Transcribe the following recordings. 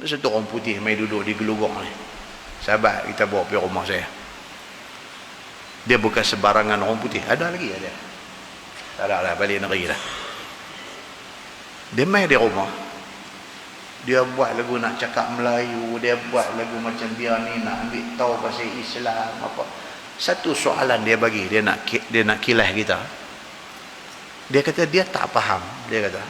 Satu orang putih mai duduk di gelugong ni. Sahabat kita bawa pergi rumah saya. Dia bukan sebarangan orang putih. Ada lagi ada. Tak ada lah, balik negeri dah. Dia mai di rumah. Dia buat lagu nak cakap Melayu, dia buat lagu macam dia ni nak ambil tahu pasal Islam apa. Satu soalan dia bagi, dia nak kilas kita. Dia kata dia tak faham. Dia kata,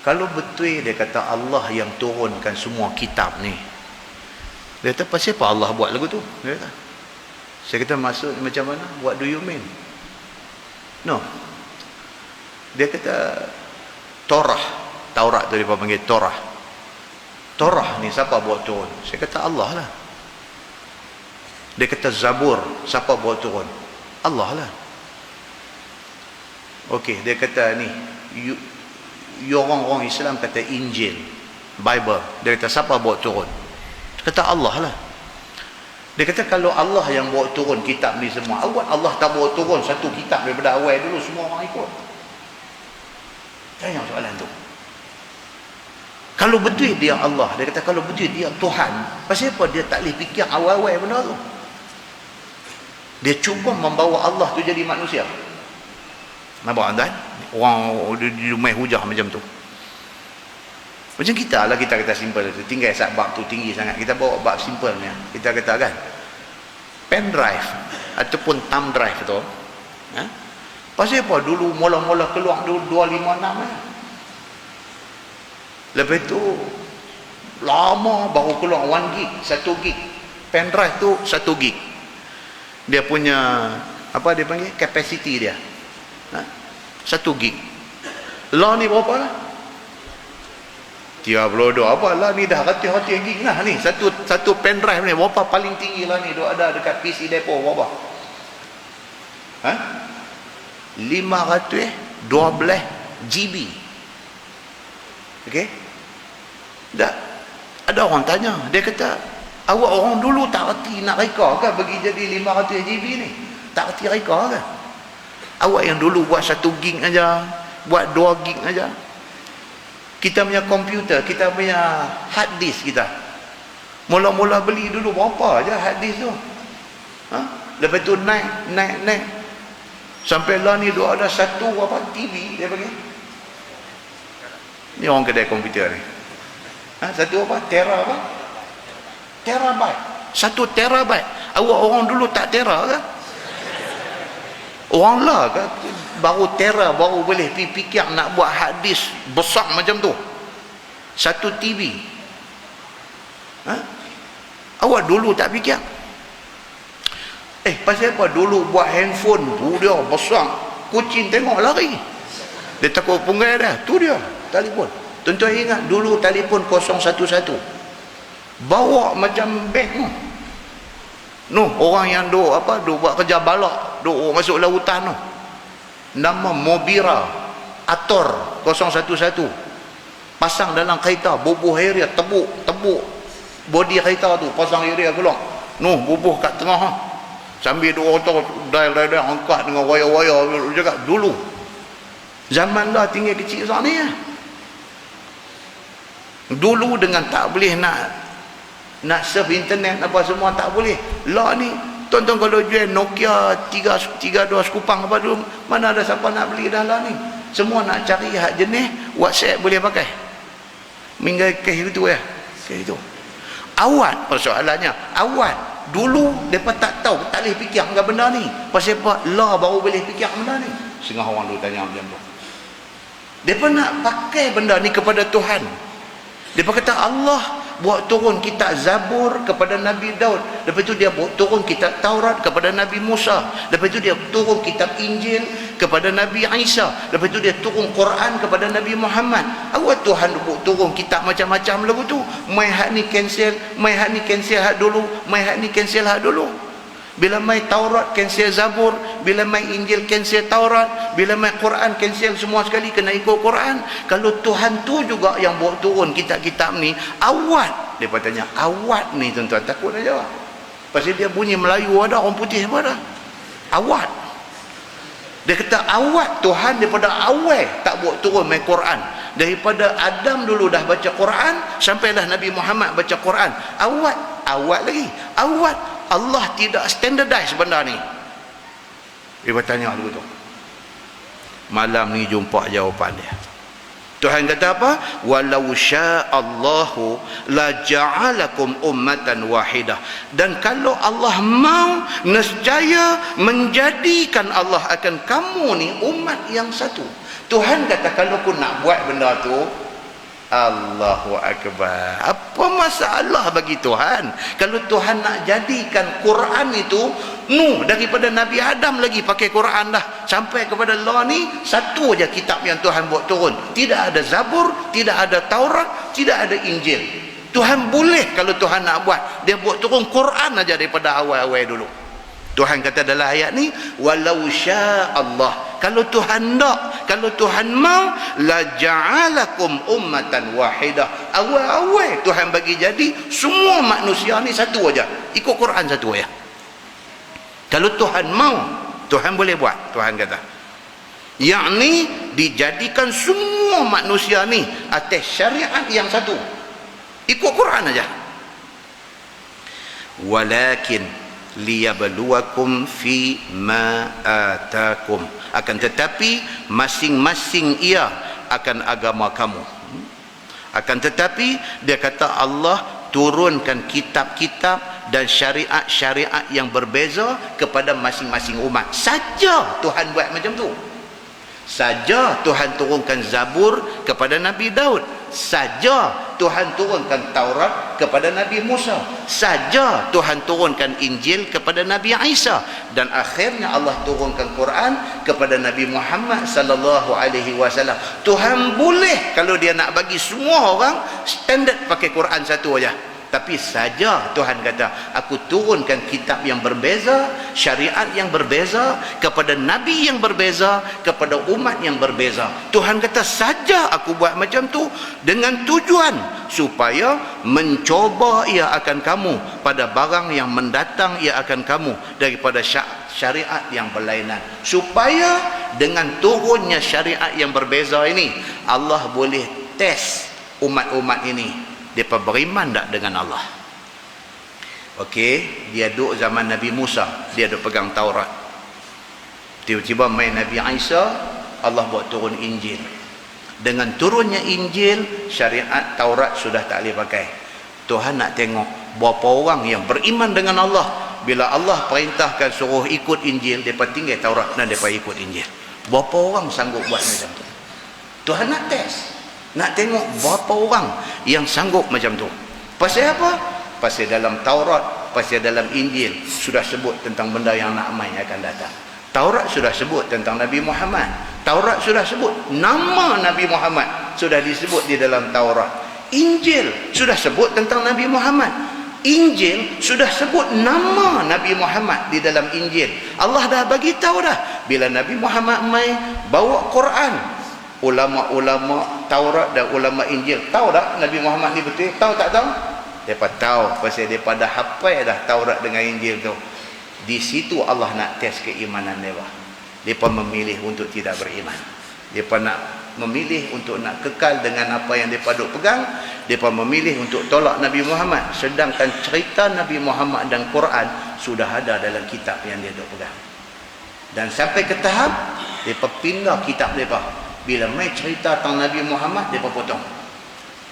kalau betul dia kata Allah yang turunkan semua kitab ni, dia kata pasal apa Allah buat lagu tu? Dia kata. Saya kata maksud macam mana? What do you mean? No. Dia kata Taurat tu dia panggil Torah. Torah ni siapa buat turun? Saya kata Allah lah. Dia kata Zabur siapa buat turun? Allah lah. Okey, dia kata ni orang-orang Islam kata Injil, Bible. Dia kata siapa buat turun? Dia kata Allah lah. Dia kata kalau Allah yang bawa turun kitab ni semua, awak Allah tak bawa turun satu kitab daripada awal dulu semua orang ikut. Tanya soalan tu. Kalau betul dia Allah, dia kata kalau betul dia Tuhan, pasal apa dia tak boleh fikir awal-awal benda tu? Dia cuba membawa Allah tu jadi manusia. Nampak tuan? Orang di rumah hujah macam tu. Macam kita lah, kita kata simple tu. Tinggal saat bab tu tinggi sangat, kita bawa bab simplenya. Kita kata kan, pen drive ataupun thumb drive tu, pasal apa dulu mula-mula keluar dulu 256 lepas tu lama baru keluar 1 gig, 1 gig. Pen drive tu 1 gig. Dia punya apa dia panggil capacity dia 1 gig. Lah ni berapa lah? 32 apa lah ni, dah ratus-ratus gig lah ni. Satu pen drive ni berapa paling tinggi lah ni, ada dekat PC depo berapa? 512 GB. Okey? Dah ada orang tanya, dia kata awak orang dulu tak reti nak reka ke bagi jadi 500 GB ni? Tak reti reka ke? Awak yang dulu buat 1 gig aja, buat 2 gig aja. Kita punya komputer, kita punya hard disk kita. Mula-mula beli dulu berapa aja hard disk tu? Lepas tu naik sampai lah ni dia ada satu apa TV dia bagi. Ni orang kedai komputer ni. Satu apa? Terabyte. 1 terabyte. Awak orang dulu tak tera ke? Orang lah ke baru tera, baru boleh fikir nak buat hard disk besar macam tu. 1 TV. Awak dulu tak fikir? Pasal apa dulu buat handphone tu dia besar, kucing tengok lari. Dia takut punggai dah. Tu dia telefon. Tuan-tuan ingat dulu telefon 011 bawa macam beg tu. Orang yang duk buat kerja balak, duk masuk lautan tu. Nama Mobira Ator 011. Pasang dalam kereta, bubuh area, tebuk body kereta tu, pasang area keluar. Bubuh kat tengah. Sambil dua orang dial angkat dengan wayar-wayar juga dulu. Zaman lah tinggal kecil saat ni. Dulu dengan tak boleh nak surf internet apa semua tak boleh. Lah ni tuan-tuan kalau jual Nokia 32 sekupang apa dulu, mana ada siapa nak beli dah lah ni. Semua nak cari hak jenis WhatsApp boleh pakai. Minggai kes itu ya. Kes itu. Awak persoalannya, awak dulu mereka tak tahu, tak boleh fikir dengan benda ni. Pasal apa? Lah baru boleh fikir benda ni. Setengah orang dulu tanya macam tu. Mereka nak pakai benda ni kepada Tuhan. Mereka kata Allah buat turun kitab Zabur kepada Nabi Daud. Lepas tu dia buat turun kitab Taurat kepada Nabi Musa. Lepas tu dia turun kitab Injil kepada Nabi Isa. Lepas tu dia turun Quran kepada Nabi Muhammad. Awak Tuhan buat turun kitab macam-macam lagu tu. Mai hak ni cancel, mai hak ni cancel hak dulu, mai hak ni cancel hak dulu. Bila mai Taurat cancel Zabur, bila mai Injil cancel Taurat, bila mai Quran cancel semua sekali, kena ikut Quran. Kalau Tuhan tu juga yang bawa turun kitab-kitab ni, awak, dia tanya, awak ni tuan-tuan takut nak jawab. Pasal dia bunyi Melayu ada, orang putih apa ada. Awak. Dia kata awal Tuhan daripada awal tak buat turun main Quran. Daripada Adam dulu dah baca Quran, sampailah Nabi Muhammad baca Quran. Awal lagi. Awal Allah tidak standardize benda ni. Dia bertanya dulu tu. Malam ni jumpa jawapan dia. Tuhan kata apa? Walau sya'allahu la ja'alakum ummatan wahidah. Dan kalau Allah mau, nescaya menjadikan Allah akan kamu ni umat yang satu. Tuhan kata kalau aku nak buat benda tu, Allahu Akbar. Apa masalah bagi Tuhan? Kalau Tuhan nak jadikan Quran itu, daripada Nabi Adam lagi pakai Quran dah. Sampai kepada Allah ni, satu aja kitab yang Tuhan buat turun. Tidak ada Zabur, tidak ada Taurat, tidak ada Injil. Tuhan boleh kalau Tuhan nak buat. Dia buat turun Quran aja daripada awal-awal dulu. Tuhan kata dalam ayat ni, walau sya'allah, kalau Tuhan nak, kalau Tuhan mau, la ja'alakum ummatan wahidah. Awal-awal Tuhan bagi jadi semua manusia ni satu aja, ikut Quran satu aja. Kalau Tuhan mau, Tuhan boleh buat. Tuhan kata, yakni dijadikan semua manusia ni atas syariat yang satu, ikut Quran aja. Walakin liyabluwakum fi ma atakum, akan tetapi masing-masing ia akan agama kamu. Akan tetapi dia kata Allah turunkan kitab-kitab dan syariat-syariat yang berbeza kepada masing-masing umat. Saja Tuhan buat macam tu. Saja Tuhan turunkan Zabur kepada Nabi Daud. Saja Tuhan turunkan Taurat kepada Nabi Musa. Saja Tuhan turunkan Injil kepada Nabi Isa. Dan akhirnya Allah turunkan Quran kepada Nabi Muhammad sallallahu alaihi wasallam. Tuhan boleh kalau dia nak bagi semua orang standard pakai Quran satu aja. Tapi saja Tuhan kata, aku turunkan kitab yang berbeza, syariat yang berbeza, kepada Nabi yang berbeza, kepada umat yang berbeza. Tuhan kata saja aku buat macam tu dengan tujuan supaya mencoba ia akan kamu pada barang yang mendatang ia akan kamu daripada syariat yang berlainan. Supaya dengan turunnya syariat yang berbeza ini, Allah boleh test umat-umat ini, mereka beriman tak dengan Allah. Okey, dia duduk zaman Nabi Musa, dia duduk pegang Taurat. Tiba-tiba main Nabi Isa, Allah buat turun Injil. Dengan turunnya Injil, syariat Taurat sudah tak boleh pakai. Tuhan nak tengok berapa orang yang beriman dengan Allah. Bila Allah perintahkan suruh ikut Injil, mereka tinggal Taurat dan mereka ikut Injil. Berapa orang sanggup buat macam tu? Tuhan nak test, nak tengok berapa orang yang sanggup macam tu. Pasal apa? Pasal dalam Taurat, pasal dalam Injil sudah sebut tentang benda yang nak mai akan datang. Taurat sudah sebut tentang Nabi Muhammad. Taurat sudah sebut nama Nabi Muhammad, sudah disebut di dalam Taurat. Injil sudah sebut tentang Nabi Muhammad. Injil sudah sebut nama Nabi Muhammad di dalam Injil. Allah dah bagi tahu dah bila Nabi Muhammad mai bawa Quran, ulama-ulama Taurat dan ulama Injil tahu tak Nabi Muhammad ni betul? Tahu tak tahu? Mereka tahu pasal mereka dah hafal dah Taurat dengan Injil tu. Di situ Allah nak test keimanan mereka. Mereka memilih untuk tidak beriman. Mereka nak memilih untuk nak kekal dengan apa yang mereka duk pegang. Mereka memilih untuk tolak Nabi Muhammad. Sedangkan cerita Nabi Muhammad dan Quran sudah ada dalam kitab yang dia duk pegang. Dan sampai ke tahap mereka pindah kitab mereka. Bila mai cerita tentang Nabi Muhammad, mereka potong.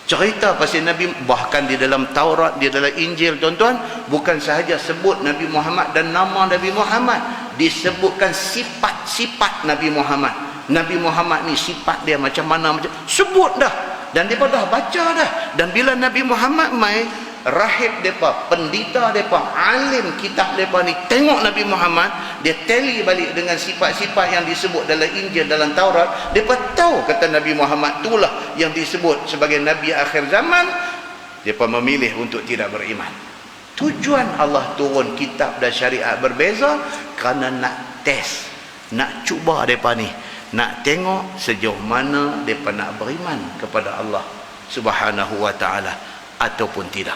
Cerita pasal Nabi, bahkan di dalam Taurat, di dalam Injil, tuan-tuan, bukan sahaja sebut Nabi Muhammad dan nama Nabi Muhammad, disebutkan sifat-sifat Nabi Muhammad. Nabi Muhammad ni sifat dia macam mana, macam sebut dah. Dan mereka dah baca dah. Dan bila Nabi Muhammad mai, rahib mereka, pendeta mereka, alim kitab mereka ni tengok Nabi Muhammad, dia tally balik dengan sifat-sifat yang disebut dalam Injil, dalam Taurat. Mereka tahu kata Nabi Muhammad itulah yang disebut sebagai Nabi akhir zaman. Mereka memilih untuk tidak beriman. Tujuan Allah turun kitab dan syariat berbeza kerana nak test, nak cuba mereka ni, nak tengok sejauh mana mereka nak beriman kepada Allah Subhanahu wa ta'ala ataupun tidak.